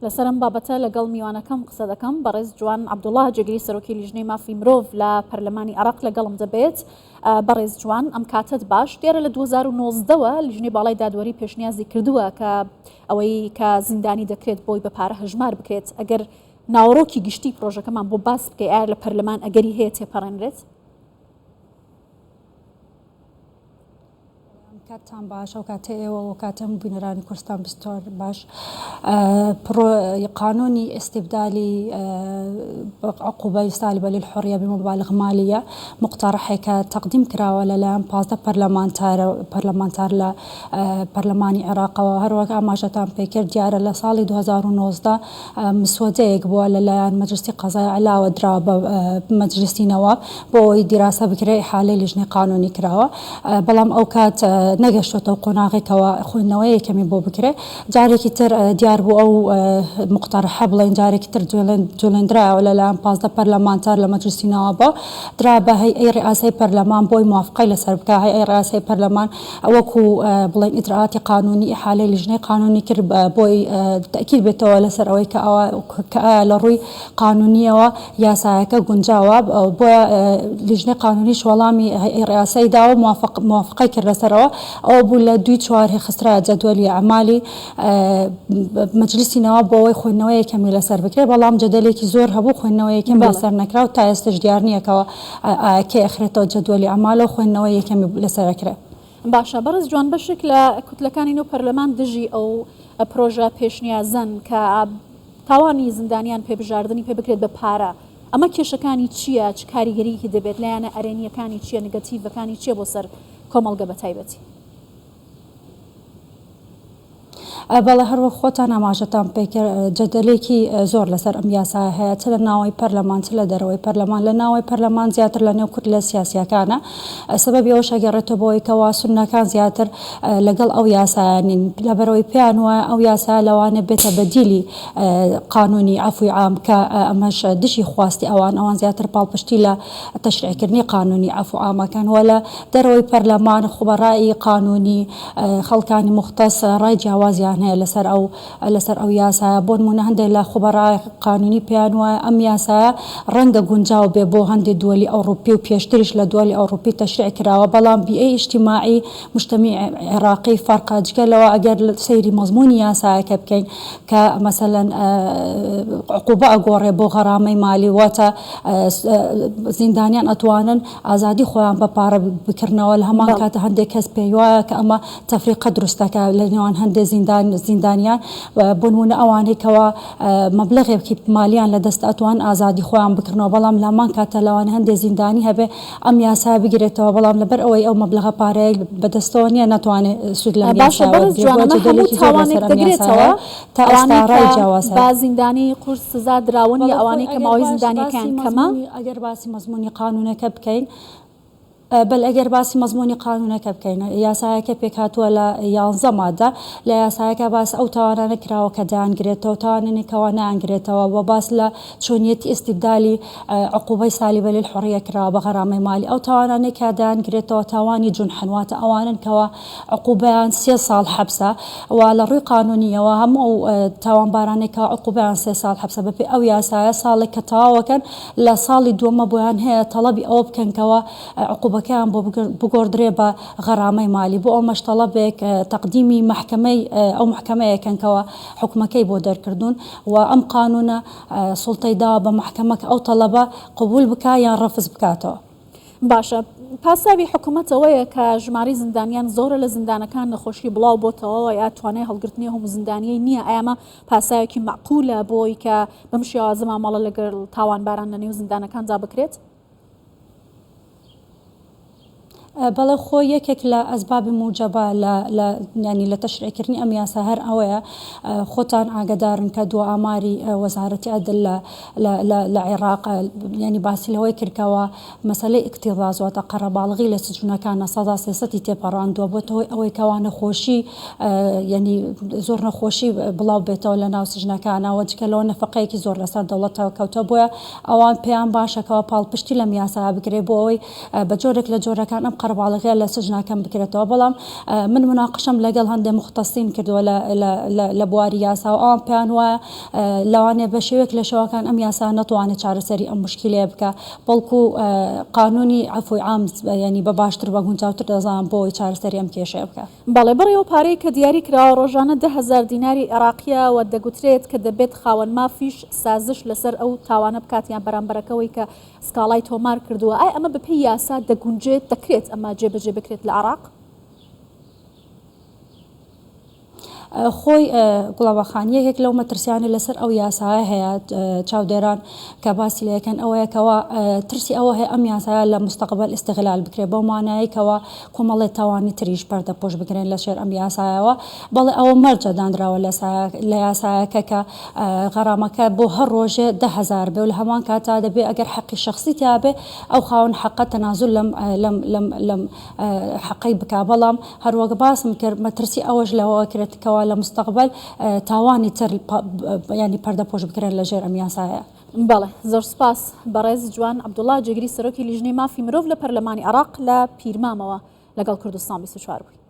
لەسەرم بابەتە لەگەڵ میوانەکەم قسە دەکەم بەڕێز جوان عەبدوڵڵاه جێگیری سەرۆکی لیژنەی مافی مرۆڤ لە پەرلەمانی عێراق لەگەڵم دەبێت. بەڕێز جوان ئەم کاتت باش دیارە لە 2019ەوە لیژنەی باڵای دادوەری پێشنیازی کردووە کە ئەوەی کە زیندانی دەکرێت بۆی بە پارە هەژمار بکرێت. ئەگەر ناوەڕۆکی گشتی پرۆژەکەمان بۆ باس بکەی ئایا لە پەرلەمان ئەگەری هەیە تێپەڕێنرێت؟ کاتتان باش ئەو کاتە ئێوە و کاتەم بینەرانی کوردستان بستۆر باش. قانونی استبدالی عقوبة سالبة للحرية بمبالغ مالية مقترحة كتقديم كراوة للان 15 برلمانتار لبرلماني عراق وهروك أماجتان بيكر ديارة لصالي 2019 مسوديك بو للان مجلسي قضايا علاوة درابة مجلسي نواب بو دراسة بكري حالي لجنة قانوني كراوة بلام أوكات نەگەشتۆتەوە قۆناغێکەوە خوێندنەوەی کەمی بۆ بکرێ جارێکی تر دیار بوو ئەو مقتەرحە بڵێن جارێکی تر جوڵێنرایەوە لەلایەن 15 پەرلەمانتار لە مەجلیسی نەوابە درا بە هەیئەی ڕئاسەی پەرلەمان بۆی موافقەی لەسەر بکە. هەیئەی ڕئاسەی پەرلەمان وەکو بڵێن ئیجراعاتی قانونی ئیحالەی لیژنەی قانونی کرد بۆی تەکید بێتەوە لەسەر ئەوەی کە لە ڕووی قانونیەوە یاسایەکە گونجاوە بۆیە لیژنەی قانونیش وەڵامی هەیئەی ڕئاسەی داوە موافقەی کرد لەسەرەوە ئەو بوو لە 2 چوار خسترا جەدوەلی ئەعمالی مەجلیسی نەواب بۆ ئەوەی خوێندنەوەی یەکەمی لەسەر بکرێت بەڵام جەدەلێکی زۆر هەبوو خوێندنەوەی یەکەم لەسەر نەکرا و تا ئێستاش دیار نییەکەوە کێ ئەخرێتەوە جەدوەلی ئەعمالە و خوێندنەوەی یەکەمی لەسەرەکرێت. باشە بەڕێز جوان بەشێک لە کوتلەکانی نێو پەرلەمان دژی ئەو پرۆژە پێشنیازن کە تاوانی زیندانیان پێبژاردننی پێ بکرێت بە پارە. ئەمە کێشەکانی چییە؟ چ کاریگەریەکی دەبێت لایەنە ئەرێنیەکانی چییە؟ نگەتیڤەکانی چییە بۆ سەر کۆمەڵگە بە تایبەتی؟ بەڵێ هەروە خۆتان ئاماژەتان پێکرد جەدەلێکی زۆر لەسەر ئەم یاسا هەیە چ لە ناوەی پەرلەمان چ لە دەرەوەی پەرلەمان. لە ناوەی پەرلەمان زیاتر لە نێو کورد لە سیاسیەکانە سبەبی ئەوەش ئەگەڕێتەوە بۆەوەی کەوا سوننەکان زیاتر لەگەڵ ئەو یاسایانین لەبەرەوەی پێیان وایە ئەو یاسا لەوانە بێتە بەدیلی قانونی عەفوی عام کە ئەمەش دژی خواستی ئەوان زیاتر پاڵپشتی لە تەشریعکردنی قانونی عەفو عامەکان وە لە دەرەوەی پەرلەمان خوبەڕایی قانونی خەڵکانی مختص ڕای جیاوازیان هەیە لەسەر ئەو یاسایە. بۆ نمونە هەندێک لە خوبەڕای قانونی پێیان وایە ئەم یاسایە ڕەنگە گونجاو بێ بۆ هەندێک دووەلی ئەوروپی و پێشتریش لە دووەلی ئەوروپی تەشریع کراوە بەڵام بیئەی ئیجتیماعی مجتەمەعی عێراقی فەرقە جگەلەوە ئەگەر سەیری مەزموونی یاسایەکە بکەین کە مەسەلەن عقوبە ئەگۆڕێ بۆ غەرامەی مالی واتە زیندانیان ئەتوانن ئازادی خۆیان بە پارە بکردنەوە لە هەمان کاتە هەندێک کەس پێی وایە کە ئەمە تەفریقە دروستەکە لە نێوان هەندێک زیندانیان بۆ نمونە ئەوانەی کەوا مەبلەغێکی مالیان لە دەست ئەتوان ئازادی خۆیان بکردنەوە بەڵام لە هەمان کاتە لەوانە هەندێک زیندانی هەبێ ئەم یاسا بگرێتەوە بەڵام لەبەر ئەوەی ئەو مەبلەغە پارەیە بەدەستەوە نییە ناتوانێت سود لە تا ئێستا جیاواز با زیندانی قورس سزا دراون یا ئەوانەی کە ماوەی زیندانیەکان کەمە. ئەگەر باسی مەزموونی قانونەکە بکەین بەل ئەگەر باسی مەزموونی قانونەکە بکەین یاسایەکە پێکهاتووە لە 11 مادە لە یاسایەکە باس ئەو تاوانانە کراوە کە دایانگرێتەوە تاوانێکەوە نایانگرێتەوە بە باس لە چۆنیەتی ئیستیبدالی عقوبەی سالیبە للحوریە کراوە بە غەرامەی مالی. ئەو تاوانانەی کە دایانگرێتەوە تاوانی جونحەواتە ئەوانن کەوە عقوبەیان 3 ساڵ حەبسە و لە ڕووی قانونیەوە هەموو ئەو تاوانبارانێکە عقوبەیان 3 ساڵ حەبسە بەپێی ئەو یاسایە ساڵێک کە تەواوەکەن لە ساڵی دووەمە بۆیان هەیە تەڵەبی ئەوە بکەنکەوە عقوبەکەیان بۆ بگۆڕدرێ بە غەرامەی مالی. بۆ ئەو مەشتەڵەبێک تەقدیمی محکەمەی ئەو محکەمەیەکەنکەوە حکومەکەی بۆ دەرکردوون و ئەم قانونە سوڵتەی داوە بە محکەمەکە ئەو تەڵەبە قبول بکە یان ڕەفز بکاتەوە. باشە پاساوی حکوومەتەوەیە کە ژماری زیندانیان زۆرە لە زیندانەکان نەخۆشی بڵاو بۆتەوە یا توانای هەڵگرتنی هەموو زیندانیەی نییە. ئەمە پاساوێکی معقولە بۆی کە بەم شێوازە مامەڵە لەگەڵ تاوانباران لە نێو زیندانەکان جا بکرێت؟ بەڵێ خۆ یەکێک لە ئەسبابی موجەبە ینی لە تەشریعکردنی ئەم یاسا هەر ئەوەیە خۆتان ئاگدارن کە دووە ئاماری وەزارەتی عەدل لە عێراق ینی باسی لەوەی کردکەوە مەسەلەی ئیقتیضاز واتە قەرەباڵغی لە سجونەکانە 300 تێپەڕاندووە بۆتەوەی ئەوەی کەوا نەخۆشی ینی زۆر نەخۆشی بڵاو بێتەوە لە ناو سجنەکانە وەجگەلەوە نەفەقەیەکی زۆر لەسەر دەوڵەتەوە کەوتە بۆیە ئەوان پێیان باشەکەەوە پاڵپشتی لەم یاسا بگرێ بۆ ئەوەی بە جۆرێک لە جۆرەکان ئەم قەرەباڵغێ لە سژناکەم بکرێتەوە بەڵام من مناقشەم لەگەڵ هەندێک مختصین کردووە لە بواری یاسا و ئەوان پێیان وایە لەوانێ بە شێوەیەک لە شەوەکان ئەم یاسا نەتوانێت چارەسەری ئەم مشکلەیە بکە بەڵکو قانونی عفوی عام ینی بە باشتر بە گونجاوتر دەزانم بۆی چارەسەری ئەم کێشەیە بکە. بەڵێ بڕێوە پارەی کە دیاری کراوە ڕۆژانە 10,000 دیناری عێراقیە و دەگوترێت کە دەبێت خاوەن مافیش سازش لەسەر ئەو تاوانە بکاتیان بەرامبەرەکەوەی کە سکاڵای تۆمار کردووە. ئای ئەمە بەپێی یاسا دەگونجێت دەکرێت ئەمە جێبەجێ بکرێت لە عێراق؟ خۆی گوڵاوەخانیەکێک لەو مەترسیانە لەسەر ئەو یاسایە هەیە چاودێران کە باسی لەکەن ئەوەیەکەوە ترسی ئەوە هەیە ئەم یاسایە لە مستەقبل ئیستیغلال بکرێت بەو مانایەکەوە کۆمەڵێت تاوانی تریش پەردە پۆش بگرێن لە شێر ئەم یاسایەوە بەڵێ ئەوە مەرجە دانراوە لە یاسایەکە کە غەرامەکە بۆ هەر ڕۆژێ 10,000 بێ و لە هەمان کاتا دەبێت ئەگەر حەقی شخصی تیابێ ئەو خاوەن حەقە تەنازول لەم حەقەی بکا بەڵام هەروەک باسم کرد مەترسی ئەوەش لەوە کرێتکەوە لە مستەقبل تاوانی تر ینی پەردە پۆش بکرێن لە ژێر ئەم یاسایە. بەڵێ زۆر سپاس بەڕێز جوان عەبدوڵڵا جێگری سەرۆکی لیژنەی مافی مرۆڤ لە پەرلەمانی عێراق لە پیرمامەوە لەگەڵ کوردستان 24 بووی.